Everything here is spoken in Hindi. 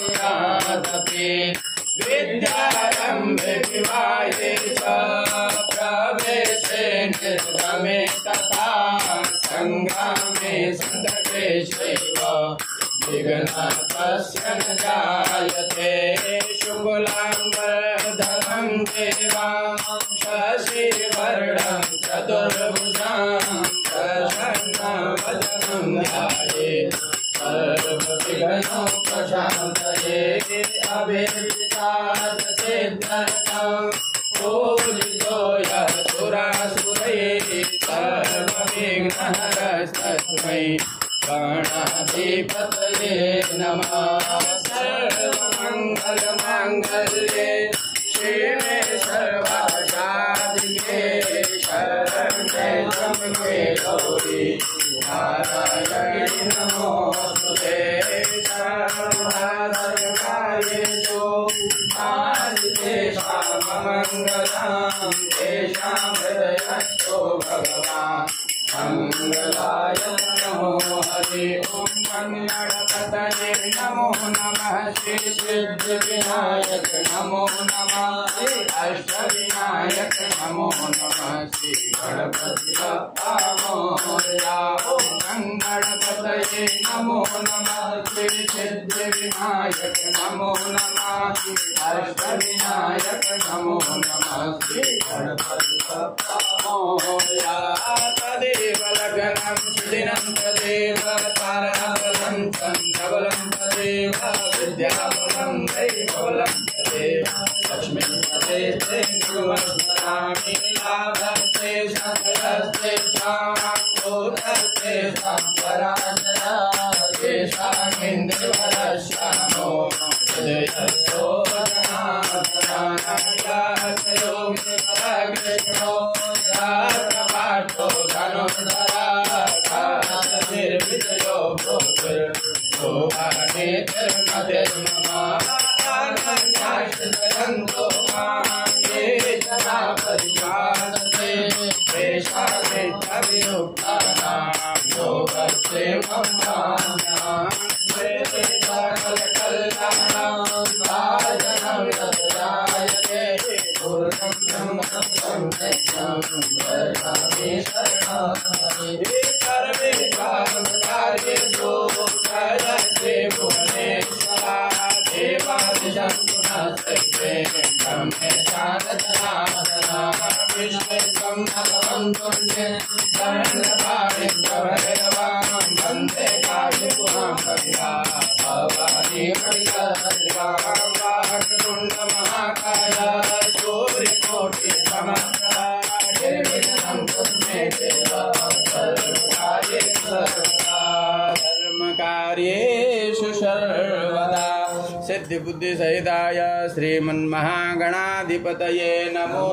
कुर्यादपि विद्यारम्भे विवाहे च प्रवेशे निर्गमे तथा संग्रामे संकटे चैव विघ्नः तस्य न जायते शुक्लाम्बरधरं देवां शशिवर्णं चतुर्भुजां प्रसन्नवदनं ध्यायेत् सर्वविघ्नोपशान्तये अभिष्टार्थसिद्ध्यर्थं पूजितो यः सुरासुरैः सर्वविघ्नहरस्तस्मै गणाधिपतये नमः। सर्वमङ्गलमाङ्गल्ये शिवे सर्वासाधिके शरण्ये त्र्यम्बके गौरी नारायणी नमोस्तुते। सर्वधर्मकार्येषु तेषां मङ्गलं तेषां हृदयस्थो भगवान् मंगलाय नमो हरि ओम गणपतये नमो नमः श्री सिद्धिविनायक नमो नमः अष्टविनायक नमो नमः श्री गणपति बप्पा मोरया। ओम गणपतये नमो नमः श्री सिद्धिविनायक नमो नमः अष्टविनायक नमो नमः श्री गणपति बप्पा मोरया। तदेव लग्नं सुदिनं तदेव तारकबलं चन्द्रबलं तदेव विद्याबलं दैवबलं तदेव लक्ष्मीं तदेते गुरुवस्मरामि लाभस्ते सकलस्तेषां भूतस्तेषां पराजया येषामिन्द्रवरश्यामो हृदयस्थो जनार्दनाय योगिवरकृष्णो पाठो धनुर्धरा निर्विजयो भूषो ये जना परिपालते देशाभियुक्तानां योगस्य ममानां कल्याणं साधनं यद्रायते पूर्णं ब्रह्मं सत्यं सर्वे कार्યેषु प्रदस्ते भुवनेश्वरा देवादिशं पुनस्ते ब्रह्मेशानदनादना विश्वेश्वं भगवं तुल्यं धनपाणिभैरवां वन्दे काशीपुरां कविता भवानी वक्रतुण्डमहाकाय सूर्यकोटिसमप्रभा निर्विघ्नं कुरु मे देव धर्मकार्येषु सर्वदा सिद्धि बुद्धि सहिताय श्रीमन्महागणाधिपतये नमो।